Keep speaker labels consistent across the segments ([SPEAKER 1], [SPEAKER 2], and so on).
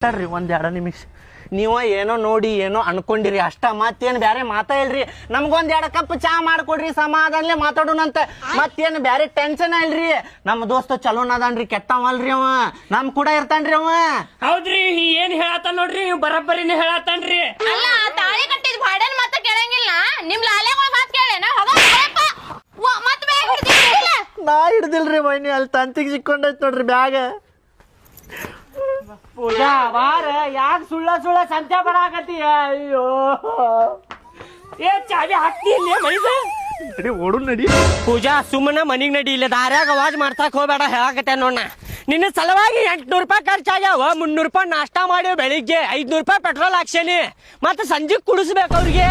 [SPEAKER 1] ಮಾತಾಡ್ರಿ ಒಂದ್ 2 ನಿಮಿಷ. ನೀವ ಏನೋ ನೋಡಿ ಏನೋ ಅನ್ಕೊಂಡಿರಿ ಅಷ್ಟ, ಮತ್ತೇನು ಬ್ಯಾರೆ ಮಾತಾ ಇಲ್ರಿ. ನಮ್ಗೊಂದ್ 2 ಕಪ್ ಚಾ ಮಾಡ್ಕೊಡ್ರಿ, ಸಮಾಧಾನಲೆ ಮಾತಾಡೋಣಂತ. ಮತ್ತೇನು ಬ್ಯಾರೆ ಟೆನ್ಷನ್ ಇಲ್ರಿ. ನಮ್ಮ ದೋಸ್ತ ಚಲೋನ ಅದಾನ್ರಿ, ಕೆಟ್ಟವಲ್ರಿ ಅವ, ನಮ್ ಕೂಡ ಇರ್ತಾನ್ರಿ ಅವ.
[SPEAKER 2] ಹೌದ್ರಿ, ಏನ್ ಹೇಳತ್ತ ನೋಡ್ರಿ, ನೀವು ಬರಬ್ಬರಿನೇ ಹೇಳತ್ತಾನ್ರಿ.
[SPEAKER 3] ಅಲ್ಲ ತಾಳಿ ಕಟ್ಟಿದ್ ಭಾಡ್ಯಾನ ಮಾತ ಕೇಳಂಗಿಲ್ಲ, ನಿಮ್ ಲಾಲೆಗಳ ಮಾತ್ ಕೇಳೇನ? ಮತ್ ಬ್ಯಾಗ್ ಹಿಡ್ದಿಲ್ಲ.
[SPEAKER 1] ನಾ ಹಿಡ್ದಿಲ್ರಿ ಮೈನಿ, ಅಲ್ಲಿ ತಂತಿಗೆ ಸಿಕ್ಕೊಂಡೈತ್ ನೋಡ್ರಿ ಬ್ಯಾಗ.
[SPEAKER 2] ಪೂಜಾ ಬಾರ, ಯಾಕೆ ಸುಳ್ಳ ಸಂತೆ ಬರಾಕತ್ತೀಯ? ಅಯ್ಯೋ ಏ ಚಾವಿ ಹಾಕ್ತಿ ಇಲ್ಲಿ ಮೈದ
[SPEAKER 1] ನಡಿ ಓಡು ನಡಿ.
[SPEAKER 2] ಪೂಜಾ ಸುಮ್ಮನೆ ಮನಿಗ್ ನಡಿ, ಇಲ್ಲ ದಾರ್ಯಾಗ ಅವಾಜ್ ಮಾಡ್ತಾಕ್ ಹೋಗ್ಬೇಡ, ಹೇಳಕತ್ತೆ ನೋಡ. ನಿನ್ನ ಸಲುವಾಗಿ 800 ರೂಪಾಯಿ ಖರ್ಚಾಗ್ಯಾವ, 300 ರೂಪಾಯಿ ನಾಷ್ಟ ಮಾಡಿ ಬೆಳಿಗ್ಗೆ 500 ರೂಪಾಯಿ ಪೆಟ್ರೋಲ್ ಹಾಕ್ಸೇನಿ, ಮತ್ತೆ ಸಂಜೆ ಕುಡಿಸ್ಬೇಕು ಅವ್ರಿಗೆ.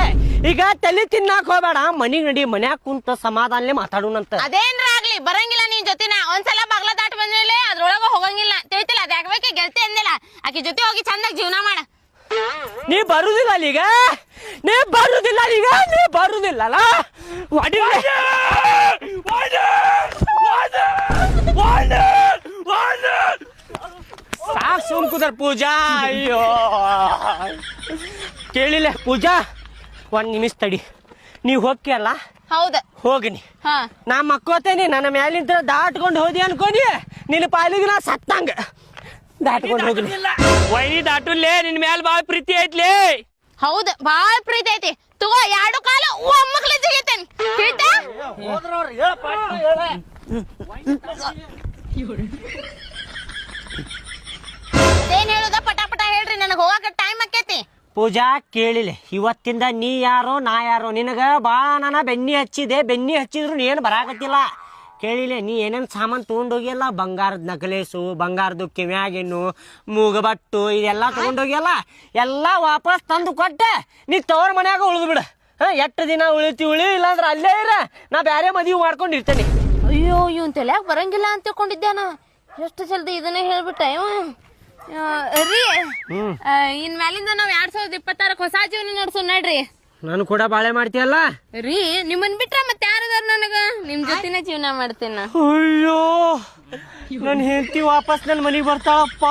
[SPEAKER 2] ಈಗ ತಲೆ ತಿನ್ನಾಕ್ ಹೋಗ್ಬೇಡ, ಮನಿಗ್ ನಡಿ, ಮನ್ಯಾಗ ಕುಂತ ಸಮಾಧಾನಲೆ ಮಾತಾಡೋಣಂತ.
[SPEAKER 3] ಅದೇನ್ರ ಆಗ್ಲಿ, ಬರಂಗಿಲ್ಲ ನೀನ್ ಜೊತೆನ. ಒಂದ್ಸಲ ಬಾಗ್ಲ ದಾಟ್ ಬಂದ್ಮೇಲೆ ಅದ್ರೊಳಗ ಹೋಗಂಗಿಲ್ಲ ತಿಳಿತಿಲ್ಲ. ಅದ್ಯಾಕೆ ಗೆಳತಿ ಅಂದಿಲ್ಲ, ಆಕಿ ಜೊತೆ ಹೋಗಿ ಚಂದಾಗ ಜೀವನ ಮಾಡ.
[SPEAKER 2] ನೀ ಬರುದಿಲ್ಲ ಅಲ್ಲಿಗ, ನೀ ಬರುದಿಲ್ಲ ಅಲ್ಲಿಗ, ನೀ ಬರುದಿಲ್ಲಲ್ಲ. ಸಾಕ್ ಸುಮ್ ಕುದರ್ ಪೂಜಾ. ಅಯ್ಯೋ ಕೇಳಿಲ್ಲ ಪೂಜಾ, 1 ನಿಮಿಷ ತಡಿ. ನೀವ್ ಹೋಗ್ಯಲ್ಲ,
[SPEAKER 3] ಹೌದ
[SPEAKER 2] ಹೋಗಿನಿ,
[SPEAKER 3] ಹಾ
[SPEAKER 2] ನಾ ಮಕ್ಕೋತೇನಿ. ನನ್ನ ಮ್ಯಾಲಿಂದ ದಾಟ್ಕೊಂಡು ಹೋದಿ ಅನ್ಕೋನಿ, ನಿನ್ನ ಪಾಲಿಗೆ ನಾ ಸತ್ತಂಗ ದಾಟ್ಕೊಂಡು ಹೋಗಿನಿ. ವೈನಿ ದಾಟುಲ್ಲೇ, ನಿನ್ ಮ್ಯಾಲ ಬಾಳ ಪ್ರೀತಿ ಐತ್ಲೇ.
[SPEAKER 3] ಹೌದ್, ಬಾಳ ಪ್ರೀತಿ ಐತಿ. ತಗೋ 2 ಕಾಲು ಒಮ್ಮಕ್ಲೆ ಜಿಗಿತೇನೆ, ಕೇಳ್ತಾ? ಅದೇನ್ ಹೇಳುದ, ಪಟ ಪಟ ಹೇಳ್ರಿ, ನನಗ್ ಹೋಗಾಕ ಟೈಮ್ ಆಕೇತಿ.
[SPEAKER 2] ಪೂಜಾ ಕೇಳಿಲ್ಲ, ಇವತ್ತಿಂದ ನೀ ಯಾರೋ ನಾ ಯಾರೋ. ನಿನಗ ಬಾಳ ನಾನ ಬೆನ್ನಿ ಹಚ್ಚಿದ್ರು ನೀ ಏನು ಬರಾಕತ್ತಿಲ್ಲ. ಕೇಳಿಲ್ಲ, ನೀ ಏನೇನು ಸಾಮಾನು ತೊಗೊಂಡೋಗಿಯಲ್ಲ, ಬಂಗಾರದ ನಕಲೇಸು, ಬಂಗಾರದ್ದು ಕಿವ್ಯಾಗಿನ್ನು, ಮೂಗಬಟ್ಟು, ಇದೆಲ್ಲ ತೊಗೊಂಡೋಗಿಯಲ್ಲ, ಎಲ್ಲ ವಾಪಸ್ ತಂದು ಕೊಟ್ಟೆ. ನೀ ತವ್ರ ಮನ್ಯಾಗ ಉಳಿದು ಬಿಡ. ಎಷ್ಟು ದಿನ ಉಳಿ ಇಲ್ಲಾಂದ್ರೆ ಅಲ್ಲೇ ಇರ, ನಾ ಬ್ಯಾರೆ ಮದುವೆ ಮಾಡ್ಕೊಂಡಿರ್ತೇನೆ.
[SPEAKER 3] ಅಯ್ಯೋ, ಇವನ್ ತಲ್ಯಾಗ ಬರಂಗಿಲ್ಲ ಅಂತ ತಿಳ್ಕೊಂಡಿದ್ದಾನ. ಎಷ್ಟು ಜಲ್ದಿ ಇದನ್ನೇ ಹೇಳ್ಬಿಟ್ಟ ಇವ. ರೀ, ಇನ್ ಮ್ಯಾಲಿಂದ ನಾವ್ 2026 ಹೊಸ ಜೀವನ ನಡ್ಸೋ ನಡ್ರಿ.
[SPEAKER 2] ನಾನು ಕೂಡ ಬಾಳೆ ಮಾಡ್ತೀಯಲ್ಲ
[SPEAKER 3] ರೀ, ನಿಮ್ಮನ್ ಬಿಟ್ರ ಮತ್ತೆ ಯಾರದಾರ ನನಗ? ನಿಮ್ ಜೊತೆನೆ ಜೀವನ ಮಾಡ್ತೇನ.
[SPEAKER 2] ಅಯ್ಯೋ, ನನ್ನ ಹೆಂಡತಿ ವಾಪಸ್ ನನ್ನ ಮನೆಗೆ ಬರ್ತಾಳಪ್ಪ.